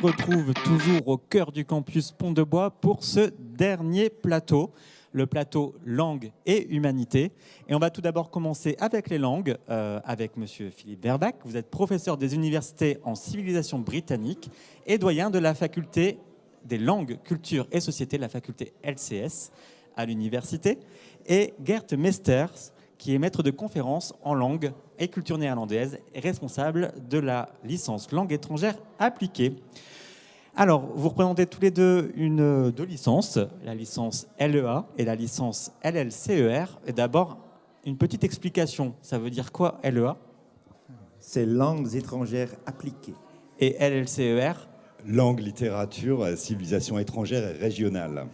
retrouve toujours au cœur du campus Pont-de-Bois pour ce dernier plateau, le plateau langue et humanité. Et on va tout d'abord commencer avec les langues, avec Monsieur Philippe Verbach. Vous êtes professeur des universités en civilisation britannique et doyen de la faculté des langues, culture et société, la faculté LCS à l'université. Et Gert Meesters, qui est maître de conférences en langue et culture néerlandaise et responsable de la licence langue étrangère appliquée. Alors, vous représentez tous les deux deux licences, la licence LEA et la licence LLCER. Et d'abord, une petite explication. Ça veut dire quoi, LEA? C'est langues étrangères appliquées. Et LLCER? Langue, littérature, civilisation étrangère et régionale.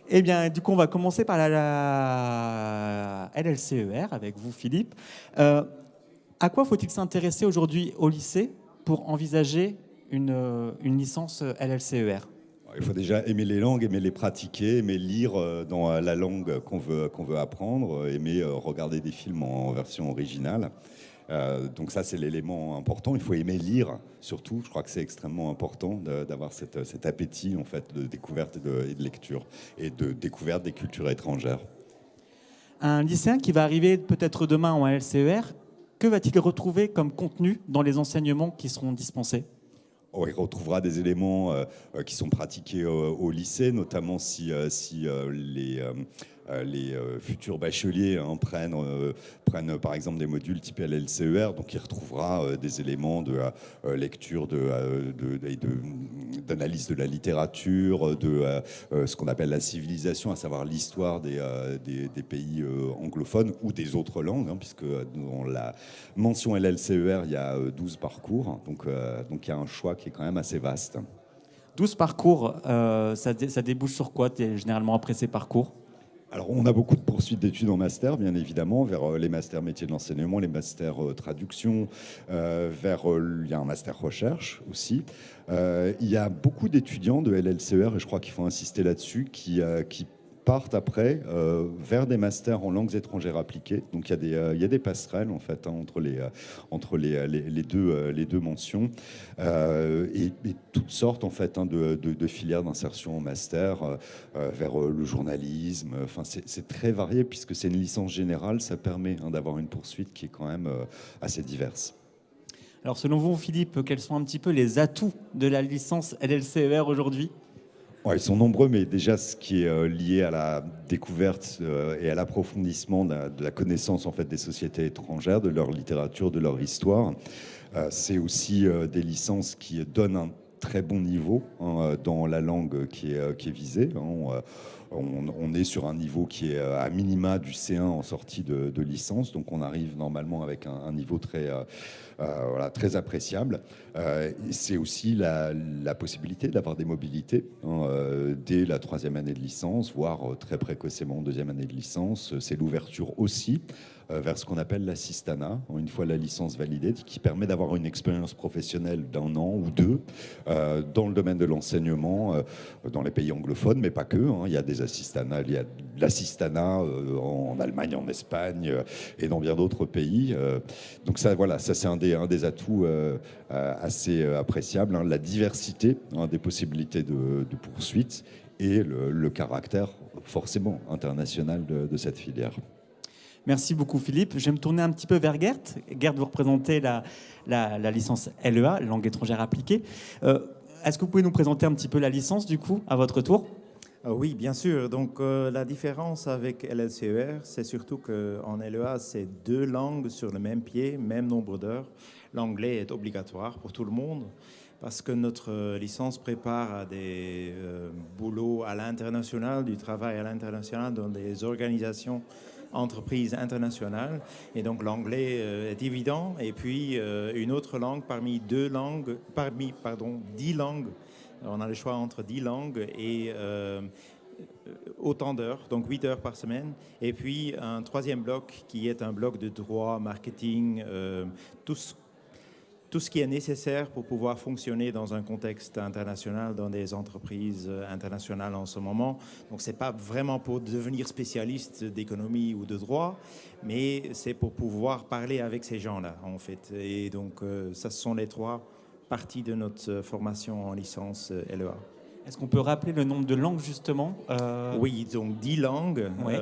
Eh bien, du coup, on va commencer par la LLCER avec vous, Philippe. À quoi faut-il s'intéresser aujourd'hui au lycée pour envisager une licence LLCER? Il faut déjà aimer les langues, aimer les pratiquer, aimer lire dans la langue qu'on veut apprendre, aimer regarder des films en version originale. Donc ça, c'est l'élément important. Il faut aimer lire, surtout. Je crois que c'est extrêmement important d'avoir cet appétit en fait, de découverte et de lecture et de découverte des cultures étrangères. Un lycéen qui va arriver peut-être demain en LCER, que va-t-il retrouver comme contenu dans les enseignements qui seront dispensés? Il retrouvera des éléments qui sont pratiqués au lycée, notamment si les futurs bacheliers prennent par exemple des modules type LLCER, donc il retrouvera des éléments de lecture, d'analyse de la littérature, de ce qu'on appelle la civilisation, à savoir l'histoire des pays anglophones ou des autres langues, puisque dans la mention LLCER, il y a 12 parcours, donc il y a un choix qui est quand même assez vaste. 12 parcours, ça débouche sur quoi généralement après ces parcours? Alors, on a beaucoup de poursuites d'études en master, bien évidemment, vers les masters métiers de l'enseignement, les masters traduction, il y a un master recherche aussi. Il y a beaucoup d'étudiants de LLCER, et je crois qu'il faut insister là-dessus, qui partent après vers des masters en langues étrangères appliquées. Donc il y a des passerelles en fait entre les deux mentions et toutes sortes en fait de filières d'insertion en master vers le journalisme. Enfin c'est très varié puisque c'est une licence générale, ça permet d'avoir une poursuite qui est quand même assez diverse. Alors selon vous, Philippe, quels sont un petit peu les atouts de la licence LLCER aujourd'hui? Ils sont nombreux, mais déjà ce qui est lié à la découverte et à l'approfondissement de la connaissance en fait, des sociétés étrangères, de leur littérature, de leur histoire, c'est aussi des licences qui donnent un très bon niveau dans la langue qui est visée. On est sur un niveau qui est à minima du C1 en sortie de licence, donc on arrive normalement avec un niveau très appréciable. C'est aussi la possibilité d'avoir des mobilités dès la 3e année de licence, voire très précocement 2e année de licence. C'est l'ouverture aussi vers ce qu'on appelle l'assistanat, une fois la licence validée, qui permet d'avoir une expérience professionnelle d'1 an ou 2 dans le domaine de l'enseignement, dans les pays anglophones, mais pas que. Il y a des assistanats, il y a de l'assistanat en Allemagne, en Espagne et dans bien d'autres pays. Donc ça, voilà, ça c'est un des atouts assez appréciables, la diversité des possibilités de poursuite et le caractère forcément international de cette filière. Merci beaucoup Philippe. Je vais me tourner un petit peu vers Gert. Gert, vous représentez la licence LEA, langue étrangère appliquée. Est-ce que vous pouvez nous présenter un petit peu la licence du coup, à votre tour? Oui, bien sûr. Donc la différence avec LLCER, c'est surtout qu'en LEA, c'est 2 langues sur le même pied, même nombre d'heures. L'anglais est obligatoire pour tout le monde parce que notre licence prépare à des boulots à l'international, du travail à l'international dans des organisations entreprises internationales, et donc l'anglais est évident, et puis une autre langue parmi 10 langues, on a le choix entre 10 langues et autant d'heures, donc 8 heures par semaine, et puis un 3e bloc qui est un bloc de droit, marketing, tout ce qui est nécessaire pour pouvoir fonctionner dans un contexte international, dans des entreprises internationales en ce moment. Donc, ce n'est pas vraiment pour devenir spécialiste d'économie ou de droit, mais c'est pour pouvoir parler avec ces gens-là, en fait. Et donc, ça, ce sont les 3 partie de notre formation en licence LEA. Est-ce qu'on peut rappeler le nombre de langues justement Oui, donc 10 langues. Ouais.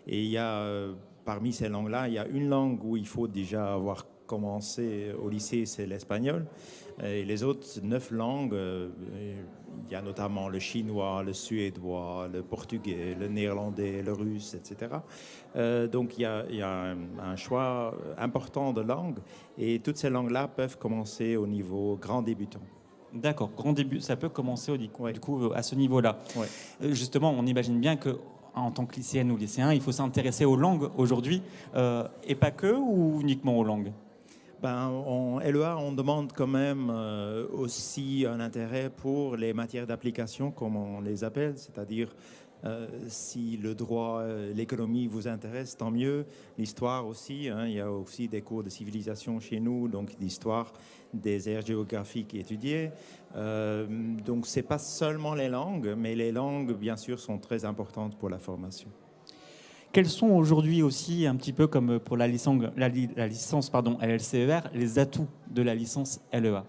Et il y a, parmi ces langues-là, il y a une langue où il faut déjà avoir commencé au lycée, c'est l'espagnol. Et les autres 9 langues, il y a notamment le chinois, le suédois, le portugais, le néerlandais, le russe, etc. Donc il y a un choix important de langues. Et toutes ces langues-là peuvent commencer au niveau grand débutant. D'accord, grand début, ça peut commencer Ouais. du coup à ce niveau-là. Ouais. Justement, on imagine bien que en tant que lycéenne ou lycéen, il faut s'intéresser aux langues aujourd'hui, et pas que, ou uniquement aux langues? En LEA, on demande quand même aussi un intérêt pour les matières d'application, comme on les appelle, c'est-à-dire si le droit, l'économie vous intéresse, tant mieux. L'histoire aussi, hein, il y a aussi des cours de civilisation chez nous, donc l'histoire des aires géographiques étudiées. Donc c'est pas seulement les langues, mais les langues, bien sûr, sont très importantes pour la formation. Quels sont aujourd'hui aussi, un petit peu comme pour la licence, LLCER, les atouts de la licence LEA?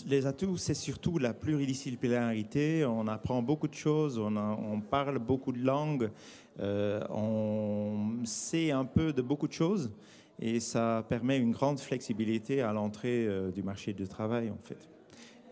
Les atouts, c'est surtout la pluridisciplinarité. On apprend beaucoup de choses, on parle beaucoup de langues, on sait un peu de beaucoup de choses et ça permet une grande flexibilité à l'entrée du marché du travail, en fait.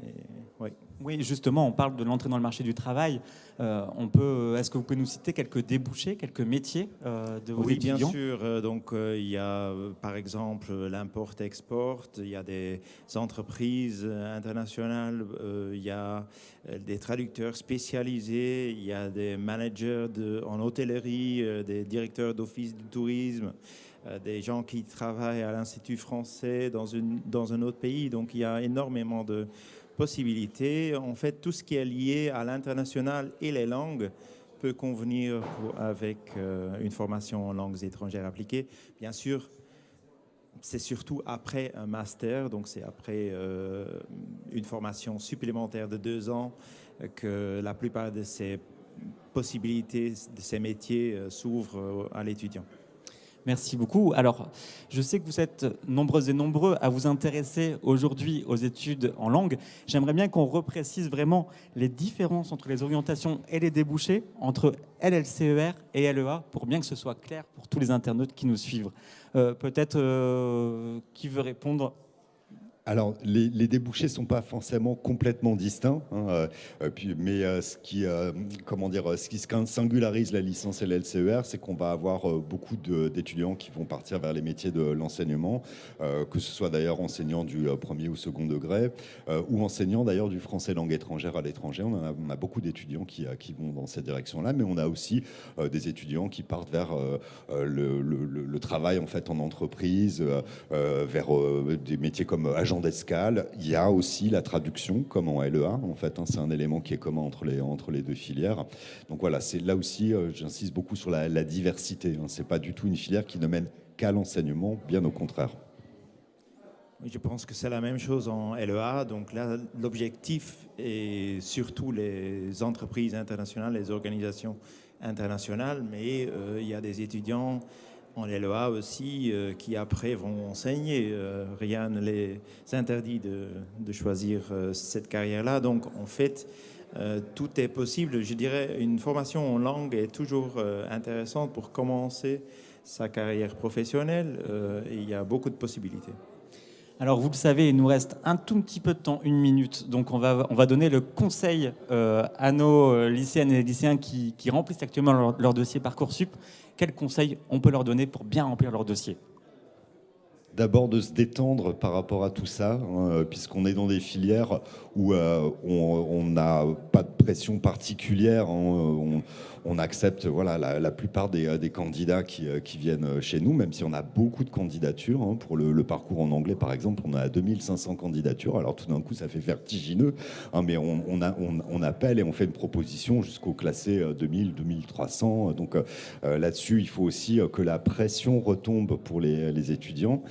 Et, ouais. Oui, justement, on parle de l'entrée dans le marché du travail. Est-ce que vous pouvez nous citer quelques débouchés, quelques métiers de vos Oui, étudiants? bien sûr. Donc, il y a par exemple l'import-export, il y a des entreprises internationales, il y a des traducteurs spécialisés, il y a des managers en hôtellerie, des directeurs d'office du tourisme, des gens qui travaillent à l'Institut français dans un autre pays. Donc, il y a énormément de possibilités. En fait, tout ce qui est lié à l'international et les langues peut convenir avec une formation en langues étrangères appliquées. Bien sûr, c'est surtout après un master, donc c'est après une formation supplémentaire de 2 ans que la plupart de ces possibilités, de ces métiers s'ouvrent à l'étudiant. Merci beaucoup. Alors, je sais que vous êtes nombreuses et nombreux à vous intéresser aujourd'hui aux études en langue. J'aimerais bien qu'on reprécise vraiment les différences entre les orientations et les débouchés entre LLCER et LEA pour bien que ce soit clair pour tous les internautes qui nous suivent. Peut-être qui veut répondre? Alors, les débouchés ne sont pas forcément complètement distincts, hein, mais ce qui singularise la licence LLCER, c'est qu'on va avoir beaucoup d'étudiants qui vont partir vers les métiers de l'enseignement, que ce soit d'ailleurs enseignants du premier ou second degré, ou enseignants d'ailleurs du français langue étrangère à l'étranger. On a beaucoup d'étudiants qui vont dans cette direction-là, mais on a aussi des étudiants qui partent vers le travail en fait en entreprise, vers des métiers comme agent d'escale. Il y a aussi la traduction, comme en LEA, en fait, hein, c'est un élément qui est commun entre les deux filières. Donc voilà, c'est là aussi, j'insiste beaucoup sur la diversité. Hein. C'est pas du tout une filière qui ne mène qu'à l'enseignement, bien au contraire. Je pense que c'est la même chose en LEA. Donc là, l'objectif est surtout les entreprises internationales, les organisations internationales, mais il y a des étudiants en LEA aussi qui après vont enseigner. Rien ne les interdit de choisir cette carrière-là. Donc en fait, tout est possible. Je dirais une formation en langue est toujours intéressante pour commencer sa carrière professionnelle et il y a beaucoup de possibilités. Alors, vous le savez, il nous reste un tout petit peu de temps, 1 minute. Donc, on va donner le conseil à nos lycéennes et lycéens qui remplissent actuellement leur dossier Parcoursup. Quel conseil on peut leur donner pour bien remplir leur dossier? D'abord de se détendre par rapport à tout ça, hein, puisqu'on est dans des filières où on n'a pas de pression particulière. Hein, on accepte voilà, la plupart des candidats qui viennent chez nous, même si on a beaucoup de candidatures. Hein, pour le parcours en anglais, par exemple, on a 2500 candidatures. Alors tout d'un coup, ça fait vertigineux, hein, mais on appelle et on fait une proposition jusqu'au classé 2000, 2300. Donc là-dessus, il faut aussi que la pression retombe pour les étudiants.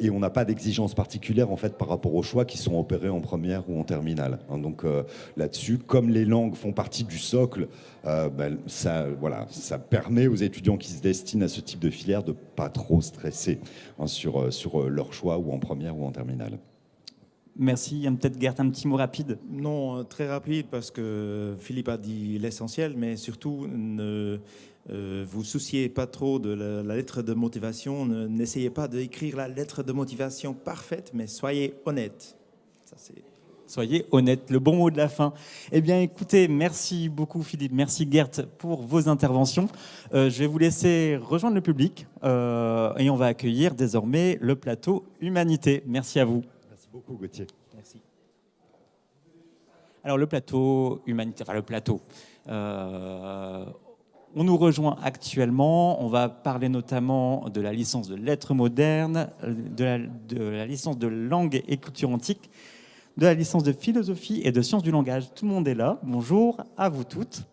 Et on n'a pas d'exigence particulière en fait par rapport aux choix qui sont opérés en première ou en terminale. Hein, donc là-dessus, comme les langues font partie du socle, ça permet aux étudiants qui se destinent à ce type de filière de pas trop stresser hein, sur leur choix ou en première ou en terminale. Merci. Peut-être Gert, un petit mot rapide. Non, très rapide parce que Philippe a dit l'essentiel, mais surtout ne vous souciez pas trop de la lettre de motivation. N'essayez pas d'écrire la lettre de motivation parfaite, mais soyez honnête. Ça, c'est... Soyez honnête, le bon mot de la fin. Eh bien, écoutez, merci beaucoup Philippe, merci Gert pour vos interventions. Je vais vous laisser rejoindre le public et on va accueillir désormais le plateau Humanité. Merci à vous. Merci beaucoup Gauthier. Merci. Alors le plateau Humanité, enfin le plateau, on nous rejoint actuellement. On va parler notamment de la licence de lettres modernes, de la licence de langue et culture antique, de la licence de philosophie et de sciences du langage. Tout le monde est là. Bonjour à vous toutes.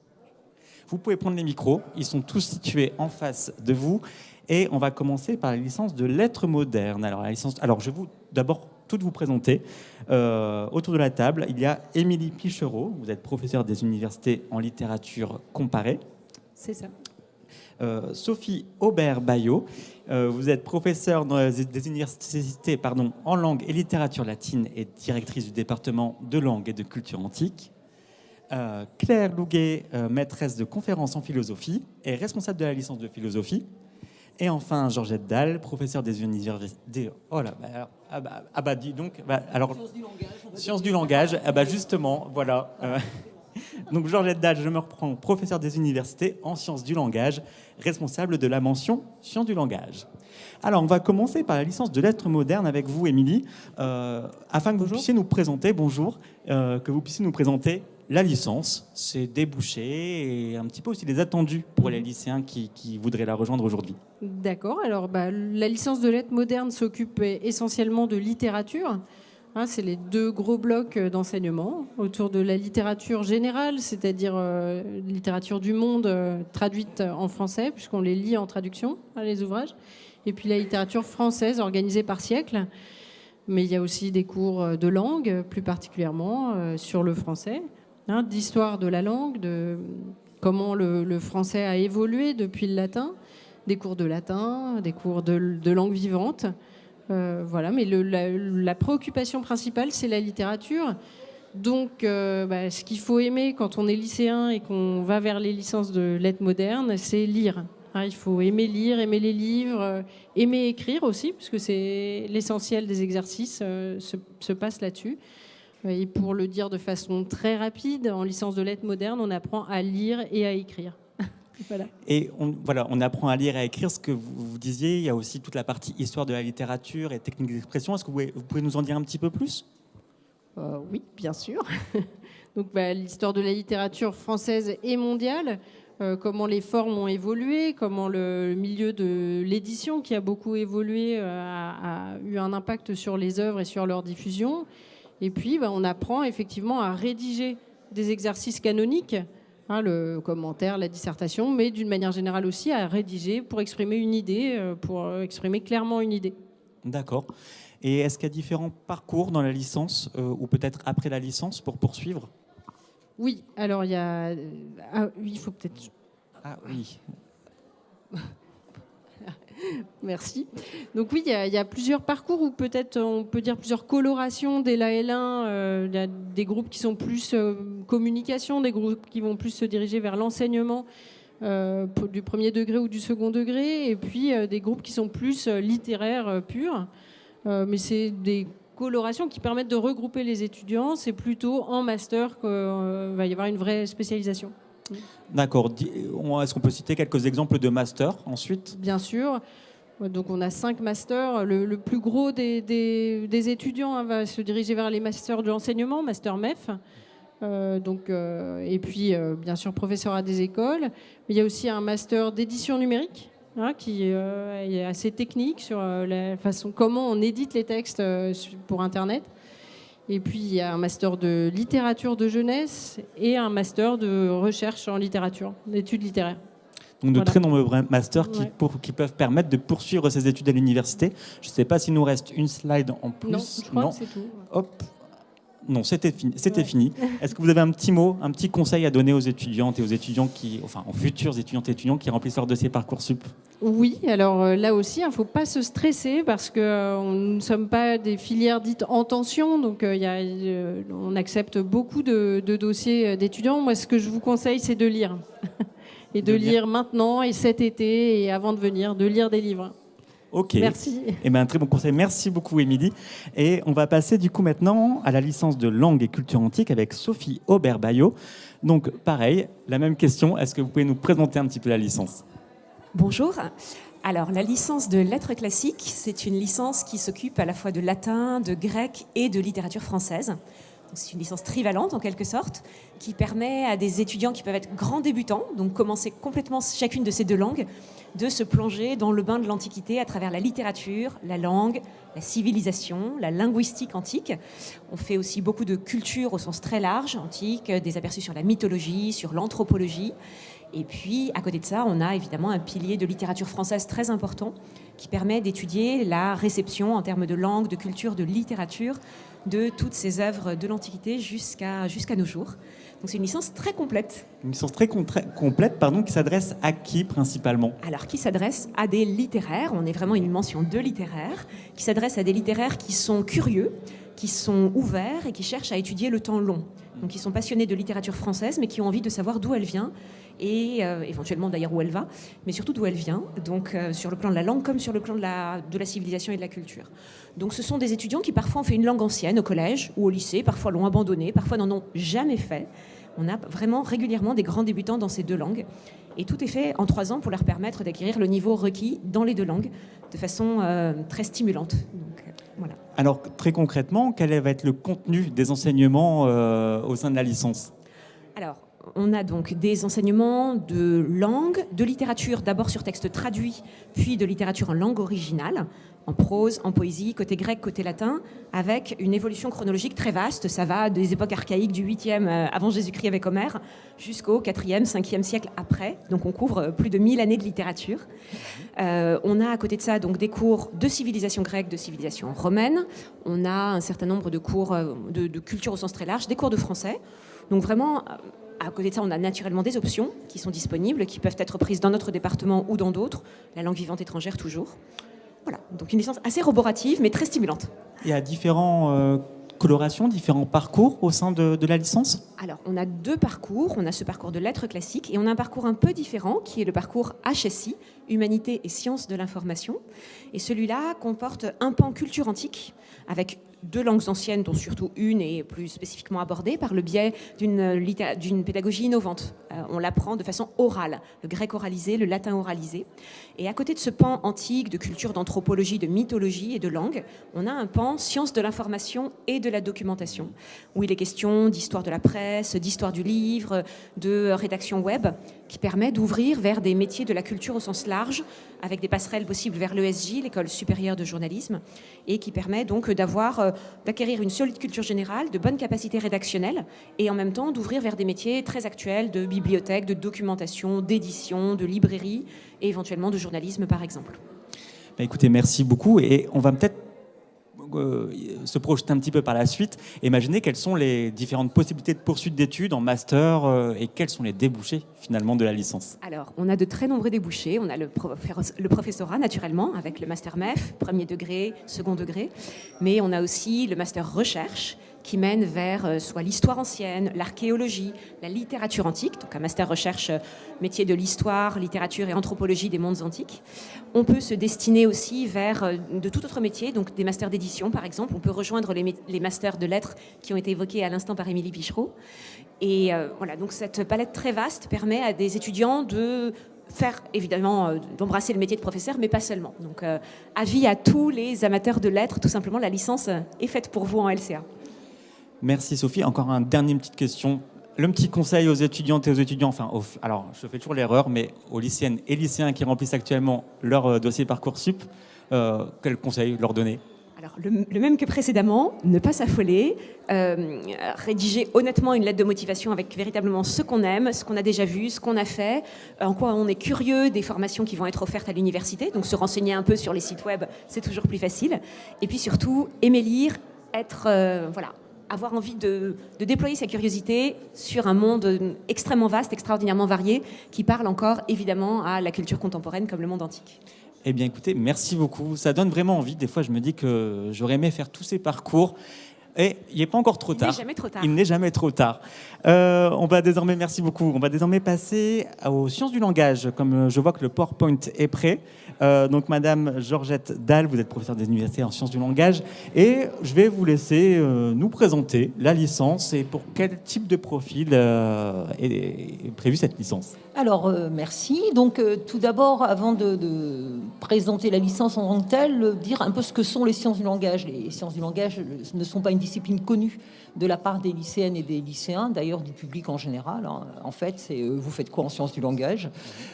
Vous pouvez prendre les micros. Ils sont tous situés en face de vous. Et on va commencer par la licence de lettres modernes. Alors je vais d'abord toutes vous présenter. Autour de la table, il y a Émilie Pichereau. Vous êtes professeure des universités en littérature comparée. C'est ça. Sophie Aubert-Bayot, vous êtes professeure des universités en langue et littérature latine et directrice du département de langue et de culture antique. Claire Louguet, maîtresse de conférences en philosophie et responsable de la licence de philosophie. Et enfin, Georgette Dalle, professeure des universités... Oh là, dis donc... Sciences du langage. Justement, voilà... Donc Georgette Dalle, je me reprends, professeure des universités en sciences du langage, responsable de la mention sciences du langage. Alors on va commencer par la licence de lettres modernes avec vous, Émilie, afin que vous puissiez nous présenter, que vous puissiez nous présenter la licence, ses débouchés et un petit peu aussi les attendus pour les lycéens qui voudraient la rejoindre aujourd'hui. D'accord. Alors la licence de lettres modernes s'occupe essentiellement de littérature. C'est les deux gros blocs d'enseignement autour de la littérature générale, c'est-à-dire littérature du monde traduite en français, puisqu'on les lit en traduction, les ouvrages, et puis la littérature française organisée par siècle. Mais il y a aussi des cours de langue, plus particulièrement sur le français, d'histoire de la langue, de comment le français a évolué depuis le latin, des cours de latin, des cours de langue vivante. Voilà, mais la préoccupation principale, c'est la littérature. Donc, ce qu'il faut aimer quand on est lycéen et qu'on va vers les licences de lettres modernes, c'est lire. Il faut aimer lire, aimer les livres, aimer écrire aussi, parce que c'est l'essentiel des exercices se passe là-dessus. Et pour le dire de façon très rapide, en licence de lettres modernes, on apprend à lire et à écrire. Voilà. Et on apprend à lire et à écrire. Ce que vous disiez, il y a aussi toute la partie histoire de la littérature et technique d'expression. Est-ce que vous pouvez nous en dire un petit peu plus ? Oui, bien sûr. Donc, l'histoire de la littérature française et mondiale, comment les formes ont évolué, comment le milieu de l'édition, qui a beaucoup évolué, a eu un impact sur les œuvres et sur leur diffusion. Et puis, on apprend effectivement à rédiger des exercices canoniques, le commentaire, la dissertation, mais d'une manière générale aussi à rédiger pour exprimer une idée, pour exprimer clairement une idée. D'accord. Et est-ce qu'il y a différents parcours dans la licence ou peut-être après la licence pour poursuivre ? Oui, alors il y a... il faut peut-être... Ah oui. Merci. Donc oui, il y a plusieurs parcours, ou peut-être on peut dire plusieurs colorations dès la L1. Il y a des groupes qui sont plus communication, des groupes qui vont plus se diriger vers l'enseignement du premier degré ou du second degré, et puis des groupes qui sont plus littéraires purs. Mais c'est des colorations qui permettent de regrouper les étudiants. C'est plutôt en master qu'il va y avoir une vraie spécialisation. D'accord. Est-ce qu'on peut citer quelques exemples de masters ensuite ? Bien sûr. Donc on a 5 masters. Le plus gros des étudiants va se diriger vers les masters de l'enseignement, master MEF. Et puis bien sûr professeur à des écoles. Mais il y a aussi un master d'édition numérique qui est assez technique sur la façon comment on édite les textes pour Internet. Et puis, il y a un master de littérature de jeunesse et un master de recherche en littérature, d'études littéraires. Donc, de très nombreux masters qui peuvent permettre de poursuivre ses études à l'université. Je ne sais pas s'il nous reste une slide en plus. Non, je crois que c'est tout. Hop. Non, c'était fini. C'était fini. Est-ce que vous avez un petit mot, un petit conseil à donner aux étudiantes et aux étudiants aux futurs étudiantes et étudiants qui remplissent leur dossier Parcoursup? Oui, alors là aussi, il ne faut pas se stresser parce que nous ne sommes pas des filières dites en tension, donc on accepte beaucoup de dossiers d'étudiants. Moi, ce que je vous conseille, c'est de lire. Et de lire maintenant et cet été et avant de venir, de lire des livres. Ok. Merci. Eh bien, un très bon conseil. Merci beaucoup, Émilie. Et on va passer du coup maintenant à la licence de langue et culture antique avec Sophie Aubert-Bayot. Donc, pareil, la même question. Est-ce que vous pouvez nous présenter un petit peu la licence? Bonjour. Alors, la licence de lettres classiques, c'est une licence qui s'occupe à la fois de latin, de grec et de littérature française. C'est une licence trivalente en quelque sorte, qui permet à des étudiants qui peuvent être grands débutants, donc commencer complètement chacune de ces deux langues, de se plonger dans le bain de l'Antiquité à travers la littérature, la langue, la civilisation, la linguistique antique. On fait aussi beaucoup de culture au sens très large, antique, des aperçus sur la mythologie, sur l'anthropologie. Et puis, à côté de ça, on a évidemment un pilier de littérature française très important qui permet d'étudier la réception en termes de langue, de culture, de littérature de toutes ces œuvres de l'Antiquité jusqu'à nos jours. Donc c'est une licence très complète. Une licence très complète, qui s'adresse à qui principalement? Alors, qui s'adresse à des littéraires, on est vraiment une mention de littéraires, qui s'adresse à des littéraires qui sont curieux, qui sont ouverts et qui cherchent à étudier le temps long. Donc qui sont passionnés de littérature française, mais qui ont envie de savoir d'où elle vient et éventuellement d'ailleurs où elle va, mais surtout d'où elle vient, donc sur le plan de la langue comme sur le plan de la civilisation et de la culture. Donc ce sont des étudiants qui parfois ont fait une langue ancienne au collège ou au lycée, parfois l'ont abandonnée, parfois n'en ont jamais fait. On a vraiment régulièrement des grands débutants dans ces deux langues. Et tout est fait en 3 ans pour leur permettre d'acquérir le niveau requis dans les deux langues de façon très stimulante. Donc, voilà. Alors, très concrètement, quel va être le contenu des enseignements au sein de la licence? Alors, on a donc des enseignements de langue, de littérature, d'abord sur texte traduit, puis de littérature en langue originale, en prose, en poésie, côté grec, côté latin, avec une évolution chronologique très vaste. Ça va des époques archaïques du 8e avant Jésus-Christ avec Homère jusqu'au 4e, 5e siècle après. Donc on couvre plus de 1000 années de littérature. On a à côté de ça donc des cours de civilisation grecque, de civilisation romaine. On a un certain nombre de cours de culture au sens très large, des cours de français. Donc vraiment... À côté de ça, on a naturellement des options qui sont disponibles, qui peuvent être prises dans notre département ou dans d'autres, la langue vivante étrangère toujours. Voilà, donc une licence assez roborative, mais très stimulante. Il y a différentes colorations, différents parcours au sein de la licence? Alors, on a 2 parcours. On a ce parcours de lettres classiques et on a un parcours un peu différent qui est le parcours HSI, Humanité et Sciences de l'information. Et celui-là comporte un pan culture antique avec 2 langues anciennes, dont surtout une est plus spécifiquement abordée par le biais d'une pédagogie innovante. On l'apprend de façon orale, le grec oralisé, le latin oralisé. Et à côté de ce pan antique de culture, d'anthropologie, de mythologie et de langue, on a un pan sciences de l'information et de la documentation, où il est question d'histoire de la presse, d'histoire du livre, de rédaction web, qui permet d'ouvrir vers des métiers de la culture au sens large, avec des passerelles possibles vers l'ESJ, l'École supérieure de journalisme, et qui permet donc d'acquérir une solide culture générale, de bonnes capacités rédactionnelles, et en même temps d'ouvrir vers des métiers très actuels de bibliothèque, de documentation, d'édition, de librairie, et éventuellement de journalisme par exemple. Écoutez, merci beaucoup, et on va peut-être se projeter un petit peu par la suite, imaginer quelles sont les différentes possibilités de poursuite d'études en master et quels sont les débouchés finalement de la licence. Alors, on a de très nombreux débouchés. On a le professorat naturellement avec le master MEF, premier degré, second degré, mais on a aussi le master recherche qui mène vers soit l'histoire ancienne, l'archéologie, la littérature antique, donc un master recherche métier de l'histoire, littérature et anthropologie des mondes antiques. On peut se destiner aussi vers de tout autre métier, donc des masters d'édition par exemple. On peut rejoindre les masters de lettres qui ont été évoqués à l'instant par Émilie Pichereau. Et voilà, donc cette palette très vaste permet à des étudiants de faire évidemment d'embrasser le métier de professeur, mais pas seulement. Donc avis à tous les amateurs de lettres, tout simplement la licence est faite pour vous en LCA. Merci Sophie. Encore une dernière petite question. Le petit conseil aux étudiantes et aux étudiants, alors je fais toujours l'erreur, mais aux lycéennes et lycéens qui remplissent actuellement leur dossier Parcoursup, quel conseil leur donner? Alors, le même que précédemment, ne pas s'affoler, rédiger honnêtement une lettre de motivation avec véritablement ce qu'on aime, ce qu'on a déjà vu, ce qu'on a fait, en quoi on est curieux des formations qui vont être offertes à l'université. Donc, se renseigner un peu sur les sites web, c'est toujours plus facile. Et puis surtout, aimer lire, être avoir envie de déployer sa curiosité sur un monde extrêmement vaste, extraordinairement varié, qui parle encore évidemment à la culture contemporaine comme le monde antique. Eh bien écoutez, merci beaucoup. Ça donne vraiment envie. Des fois, je me dis que j'aurais aimé faire tous ces parcours. Et il n'est pas encore trop tard. Il n'est jamais trop tard. Il n'est jamais trop tard. On va désormais, merci beaucoup. On va désormais passer aux sciences du langage. Comme je vois que le PowerPoint est prêt. Donc, Madame Georgette Dalle, vous êtes professeure des universités en sciences du langage. Et je vais vous laisser nous présenter la licence et pour quel type de profil est prévue cette licence. Alors, merci. Donc, tout d'abord, avant de présenter la licence en tant que telle, dire un peu ce que sont les sciences du langage. Les sciences du langage ne sont pas une discipline connue de la part des lycéennes et des lycéens, d'ailleurs du public en général. En fait, c'est vous faites quoi en sciences du langage?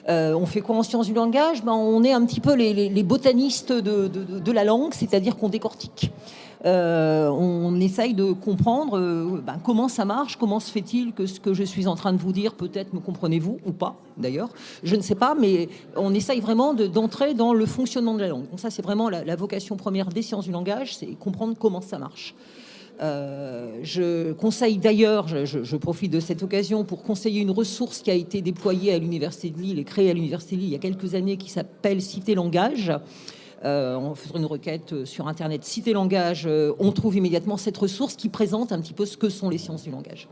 On fait quoi en sciences du langage? On est un petit peu les botanistes de la langue, c'est-à-dire qu'on décortique. On essaye de comprendre comment ça marche, comment se fait-il que ce que je suis en train de vous dire, peut-être me comprenez-vous ou pas, d'ailleurs, je ne sais pas, mais on essaye vraiment d'entrer dans le fonctionnement de la langue. Donc ça, c'est vraiment la vocation première des sciences du langage, c'est comprendre comment ça marche. Je conseille d'ailleurs, je profite de cette occasion pour conseiller une ressource qui a été déployée à l'Université de Lille et créée à l'Université de Lille il y a quelques années qui s'appelle Cité Langage. En faisant une requête sur Internet Cité Langage, on trouve immédiatement cette ressource qui présente un petit peu ce que sont les sciences du langage.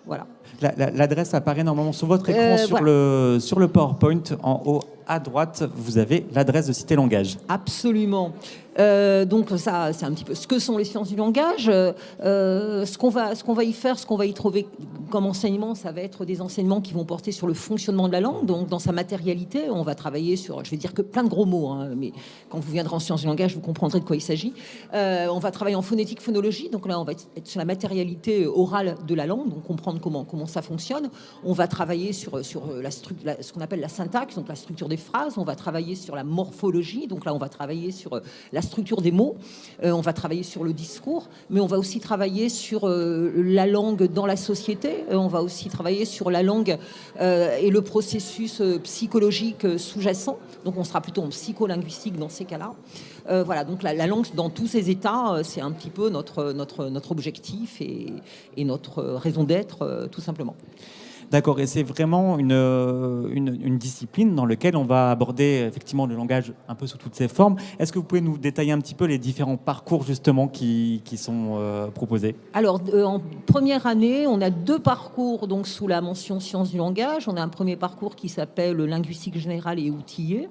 Voilà. L'adresse apparaît normalement sur votre écran, sur le PowerPoint. En haut à droite, vous avez l'adresse de Cité Langage. Absolument. Donc ça, c'est un petit peu ce que sont les sciences du langage. Ce qu'on va y faire, ce qu'on va y trouver comme enseignement, ça va être des enseignements qui vont porter sur le fonctionnement de la langue, donc dans sa matérialité. On va travailler sur, je vais dire que plein de gros mots, mais quand vous viendrez en sciences du langage, vous comprendrez de quoi il s'agit. On va travailler en phonétique, phonologie, donc là, on va être sur la matérialité orale de la langue, donc comprendre comment ça fonctionne. On va travailler sur ce qu'on appelle la syntaxe, donc la structure des phrases. On va travailler sur la morphologie, donc là, on va travailler sur la structure des mots, on va travailler sur le discours, mais on va aussi travailler sur la langue dans la société, on va aussi travailler sur la langue et le processus psychologique sous-jacent, donc on sera plutôt en psycholinguistique dans ces cas-là. Voilà, donc la langue dans tous ses états, c'est un petit peu notre objectif et notre raison d'être, tout simplement. D'accord, et c'est vraiment une discipline dans laquelle on va aborder effectivement le langage un peu sous toutes ses formes. Est-ce que vous pouvez nous détailler un petit peu les différents parcours justement qui sont proposés? Alors, en première année, on a 2 parcours donc sous la mention sciences du langage. On a un premier parcours qui s'appelle linguistique générale et outillée.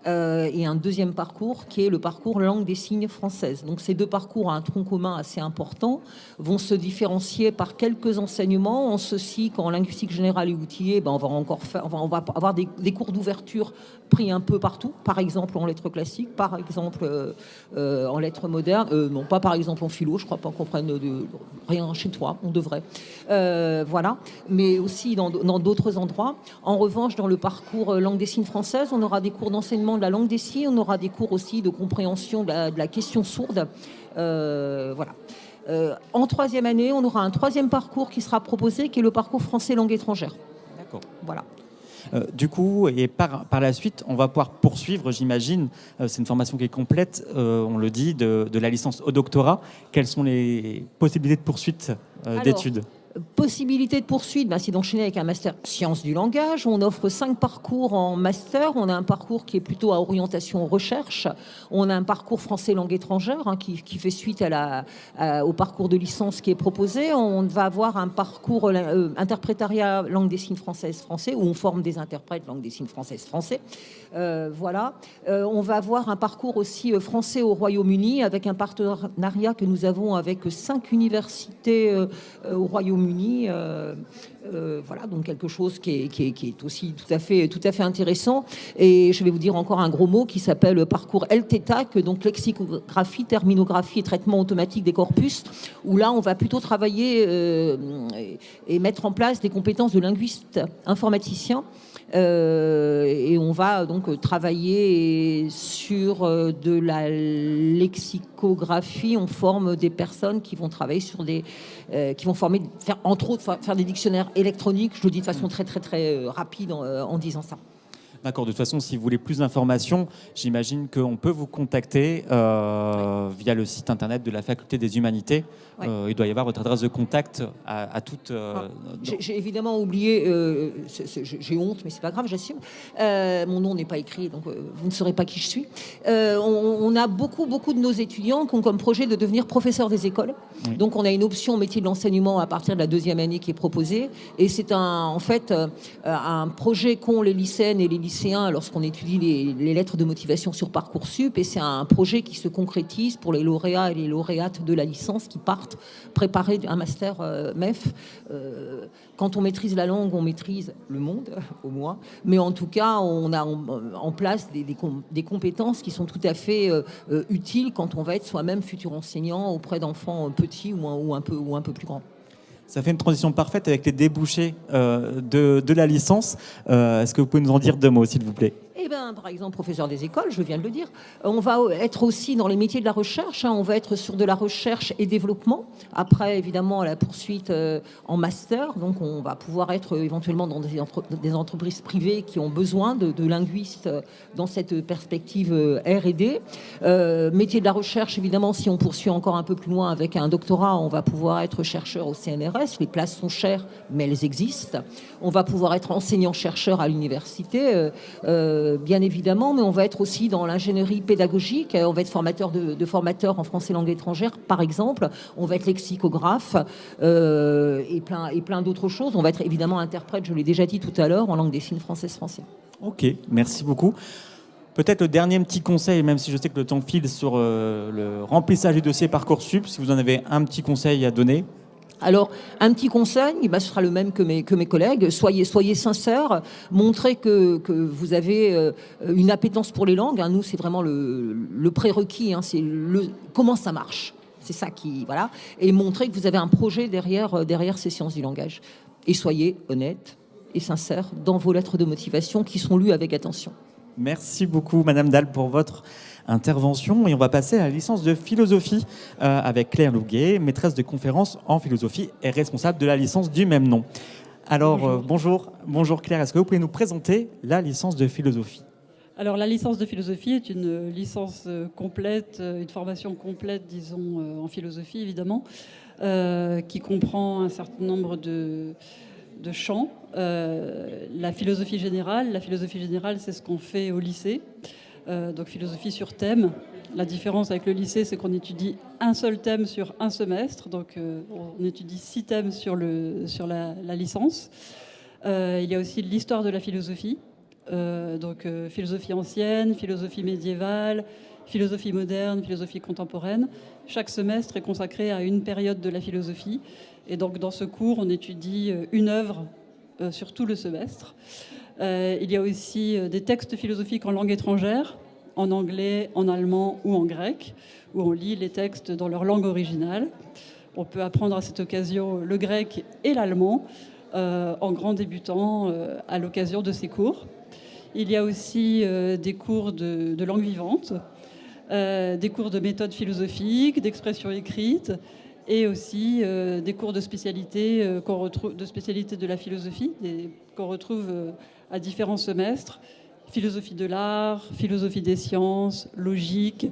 Et un deuxième parcours qui est le parcours langue des signes française. Donc ces 2 parcours à un tronc commun assez important, vont se différencier par quelques enseignements, en ceci qu'en linguistique générale et outillée, on va avoir des cours d'ouverture pris un peu partout, par exemple en lettres classiques, par exemple en lettres modernes, non pas par exemple en philo, je crois pas qu'on prenne rien chez toi, on devrait, voilà, mais aussi dans d'autres endroits. En revanche, dans le parcours langue des signes française, on aura des cours d'enseignement de la langue des signes, on aura des cours aussi de compréhension de la question sourde. Voilà. En 3e année, on aura un 3e parcours qui sera proposé, qui est le parcours français langue étrangère. D'accord. Voilà. Du coup, et par la suite, on va pouvoir poursuivre, j'imagine, c'est une formation qui est complète, on le dit, de la licence au doctorat. Quelles sont les possibilités de poursuite d'études ? Possibilité de poursuite, c'est d'enchaîner avec un master sciences du langage. On offre 5 parcours en master. On a un parcours qui est plutôt à orientation recherche. On a un parcours français langue étrangère qui fait suite au parcours de licence qui est proposé. On va avoir un parcours interprétariat langue des signes français où on forme des interprètes langue des signes français. Voilà. On va avoir un parcours aussi français au Royaume-Uni avec un partenariat que nous avons avec 5 universités au Royaume-Uni. Voilà, donc quelque chose qui est aussi tout à fait intéressant. Et je vais vous dire encore un gros mot qui s'appelle parcours LTETAC, donc lexicographie, terminographie et traitement automatique des corpus, où là on va plutôt travailler et mettre en place des compétences de linguiste informaticien. Et on va donc travailler sur de la lexicographie. On forme des personnes qui vont travailler sur qui vont faire des dictionnaires électroniques. Je le dis de façon très rapide en disant ça. D'accord, de toute façon, si vous voulez plus d'informations, j'imagine qu'on peut vous contacter via le site internet de la Faculté des Humanités. Ouais. Il doit y avoir votre adresse de contact à toute... J'ai évidemment oublié, j'ai honte, mais c'est pas grave, j'assume. Mon nom n'est pas écrit, donc vous ne saurez pas qui je suis. On a beaucoup de nos étudiants qui ont comme projet de devenir professeurs des écoles. Oui. Donc on a une option métier de l'enseignement à partir de la 2e année qui est proposée. Et c'est en fait un projet qu'ont les lycéennes et les lycéens lorsqu'on étudie les lettres de motivation sur Parcoursup. Et c'est un projet qui se concrétise pour les lauréats et les lauréates de la licence qui partent préparer un master MEF. Quand on maîtrise la langue, on maîtrise le monde, au moins. Mais en tout cas, on a en place des compétences qui sont tout à fait utiles quand on va être soi-même futur enseignant auprès d'enfants petits ou un peu plus grands. Ça fait une transition parfaite avec les débouchés de la licence. Est-ce que vous pouvez nous en dire 2 mots, s'il vous plaît ? Eh bien, par exemple, professeur des écoles, je viens de le dire. On va être aussi dans les métiers de la recherche. On va être sur de la recherche et développement. Après, évidemment, la poursuite en master. Donc, on va pouvoir être éventuellement dans des entreprises privées qui ont besoin de linguistes dans cette perspective R&D. Métier de la recherche, évidemment, si on poursuit encore un peu plus loin avec un doctorat, on va pouvoir être chercheur au CNRS. Les places sont chères, mais elles existent. On va pouvoir être enseignant-chercheur à l'université. Bien évidemment, mais on va être aussi dans l'ingénierie pédagogique, on va être formateur en français langue étrangère, par exemple, on va être lexicographe et plein d'autres choses. On va être évidemment interprète, je l'ai déjà dit tout à l'heure, en langue des signes français. Ok, merci beaucoup. Peut-être le dernier petit conseil, même si je sais que le temps file sur le remplissage du dossier Parcoursup, si vous en avez un petit conseil à donner. Alors, un petit conseil, ce sera le même que mes collègues. Soyez sincères, montrez que vous avez une appétence pour les langues. Nous, c'est vraiment le prérequis. C'est comment ça marche. C'est ça qui... Voilà. Et montrez que vous avez un projet derrière ces sciences du langage. Et soyez honnêtes et sincères dans vos lettres de motivation qui sont lues avec attention. Merci beaucoup, Madame Dalle, pour votre intervention. Et on va passer à la licence de philosophie avec Claire Louguet, maîtresse de conférences en philosophie et responsable de la licence du même nom. Alors, bonjour Claire, est-ce que vous pouvez nous présenter la licence de philosophie ? Alors, la licence de philosophie est une licence complète, une formation complète, disons, en philosophie, évidemment, qui comprend un certain nombre de champs. La philosophie générale, c'est ce qu'on fait au lycée. Donc philosophie sur thème. La différence avec le lycée, c'est qu'on étudie un seul thème sur un semestre. Donc on étudie 6 thèmes sur la licence. Il y a aussi l'histoire de la philosophie. Donc philosophie ancienne, philosophie médiévale, philosophie moderne, philosophie contemporaine. Chaque semestre est consacré à une période de la philosophie. Et donc dans ce cours, on étudie une œuvre sur tout le semestre. Il y a aussi des textes philosophiques en langue étrangère, en anglais, en allemand ou en grec, où on lit les textes dans leur langue originale. On peut apprendre à cette occasion le grec et l'allemand en grand débutant à l'occasion de ces cours. Il y a aussi des cours de langue vivante, des cours de méthode philosophique, d'expression écrite, et aussi des cours de spécialité de la philosophie qu'on retrouve à différents semestres. Philosophie de l'art, philosophie des sciences, logique,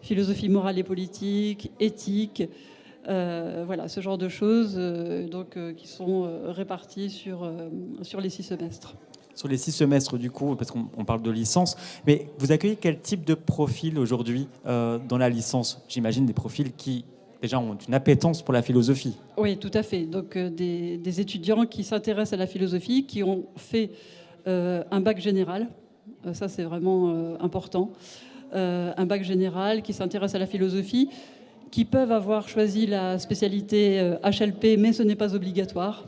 philosophie morale et politique, éthique, voilà, ce genre de choses qui sont réparties sur les 6 semestres. Sur les 6 semestres, du coup, parce qu'on parle de licence, mais vous accueillez quel type de profil aujourd'hui dans la licence ? J'imagine des profils qui déjà ont une appétence pour la philosophie. Oui, tout à fait. Donc des étudiants qui s'intéressent à la philosophie, qui ont fait un bac général, ça c'est vraiment important, un bac général, qui s'intéressent à la philosophie, qui peuvent avoir choisi la spécialité HLP, mais ce n'est pas obligatoire,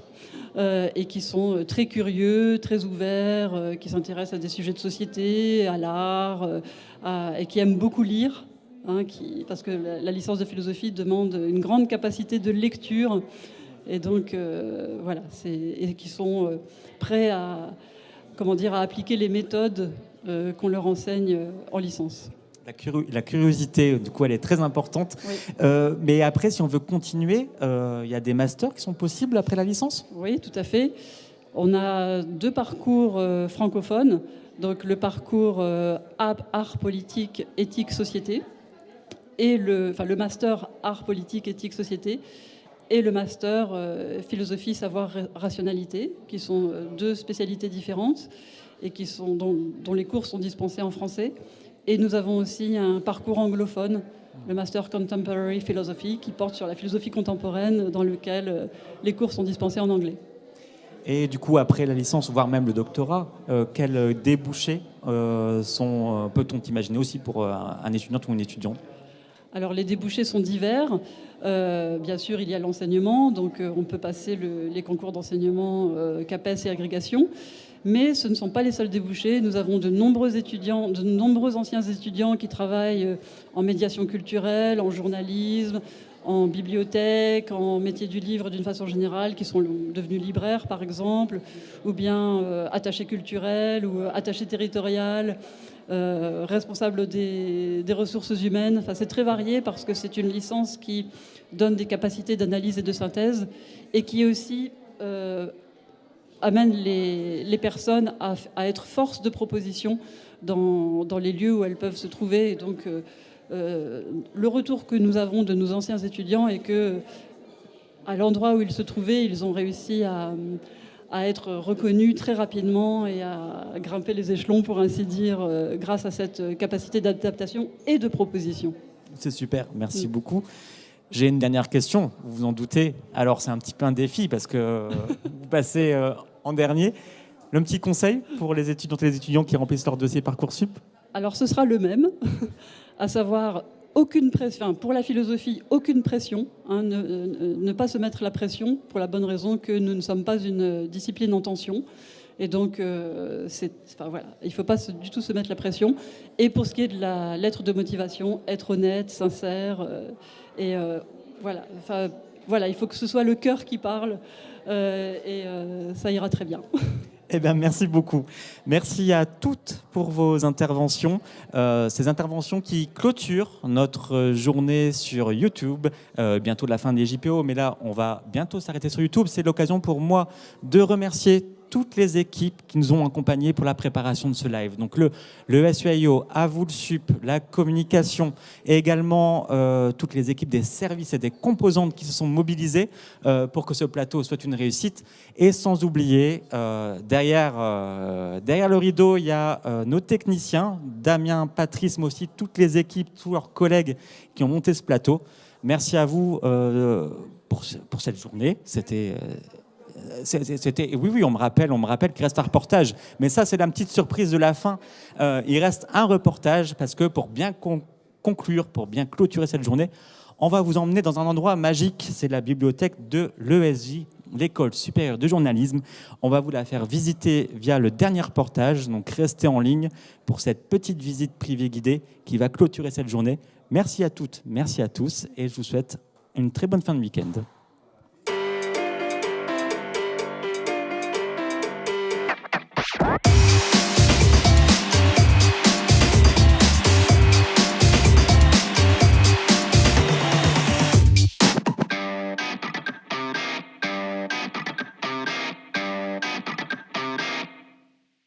et qui sont très curieux, très ouverts, qui s'intéressent à des sujets de société, à l'art, et qui aiment beaucoup lire. Parce que la licence de philosophie demande une grande capacité de lecture, et donc voilà, et qui sont prêts à appliquer les méthodes qu'on leur enseigne en licence. La curiosité, du coup, elle est très importante. Oui. Mais après, si on veut continuer, il y a des masters qui sont possibles après la licence ? Oui, tout à fait. On a 2 parcours francophones. Donc le parcours art politique, éthique, société, et le master art politique, éthique, société, et le master philosophie, savoir, rationalité, qui sont deux spécialités différentes et dont les cours sont dispensés en français. Et nous avons aussi un parcours anglophone, le master contemporary philosophy, qui porte sur la philosophie contemporaine, dans lequel les cours sont dispensés en anglais. Et du coup, après la licence, voire même le doctorat, quels débouchés peut-on imaginer aussi pour un étudiant ou une étudiante? Alors les débouchés sont divers. Bien sûr, il y a l'enseignement, donc on peut passer les concours d'enseignement CAPES et agrégation, mais ce ne sont pas les seuls débouchés. Nous avons de nombreux anciens étudiants qui travaillent en médiation culturelle, en journalisme, en bibliothèque, en métier du livre d'une façon générale, qui sont devenus libraires par exemple, ou bien attachés culturels ou attachés territoriales, responsables des ressources humaines. Enfin, c'est très varié parce que c'est une licence qui donne des capacités d'analyse et de synthèse et qui aussi amène les personnes à être force de proposition dans les lieux où elles peuvent se trouver. Et donc, le retour que nous avons de nos anciens étudiants est que, à l'endroit où ils se trouvaient, ils ont réussi à être reconnus très rapidement et à grimper les échelons, pour ainsi dire, grâce à cette capacité d'adaptation et de proposition. C'est super, merci beaucoup. J'ai une dernière question, vous vous en doutez. Alors, c'est un petit peu un défi parce que vous passez en dernier. Le petit conseil pour les étudiantes et les étudiants qui remplissent leur dossier Parcoursup? Alors, ce sera le même, à savoir aucune pression, pour la philosophie, aucune pression, hein, ne pas se mettre la pression, pour la bonne raison que nous ne sommes pas une discipline en tension. Et donc, il ne faut pas du tout se mettre la pression. Et pour ce qui est de la lettre de motivation, être honnête, sincère, voilà, il faut que ce soit le cœur qui parle, ça ira très bien. Eh bien, merci beaucoup. Merci à toutes pour vos interventions. Ces interventions qui clôturent notre journée sur YouTube. Bientôt la fin des JPO, mais là, on va bientôt s'arrêter sur YouTube. C'est l'occasion pour moi de remercier toutes les équipes qui nous ont accompagnés pour la préparation de ce live. Donc le SUIO, Avulsup, la communication et également toutes les équipes des services et des composantes qui se sont mobilisées pour que ce plateau soit une réussite. Et sans oublier, derrière le rideau, il y a nos techniciens, Damien, Patrice, mais aussi toutes les équipes, tous leurs collègues qui ont monté ce plateau. Merci à vous pour cette journée. Oui, on me rappelle qu'il reste un reportage. Mais ça, c'est la petite surprise de la fin. Il reste un reportage parce que pour bien conclure, pour bien clôturer cette journée, on va vous emmener dans un endroit magique. C'est la bibliothèque de l'ESJ, l'École supérieure de journalisme. On va vous la faire visiter via le dernier reportage. Donc, restez en ligne pour cette petite visite privée guidée qui va clôturer cette journée. Merci à toutes, merci à tous et je vous souhaite une très bonne fin de week-end.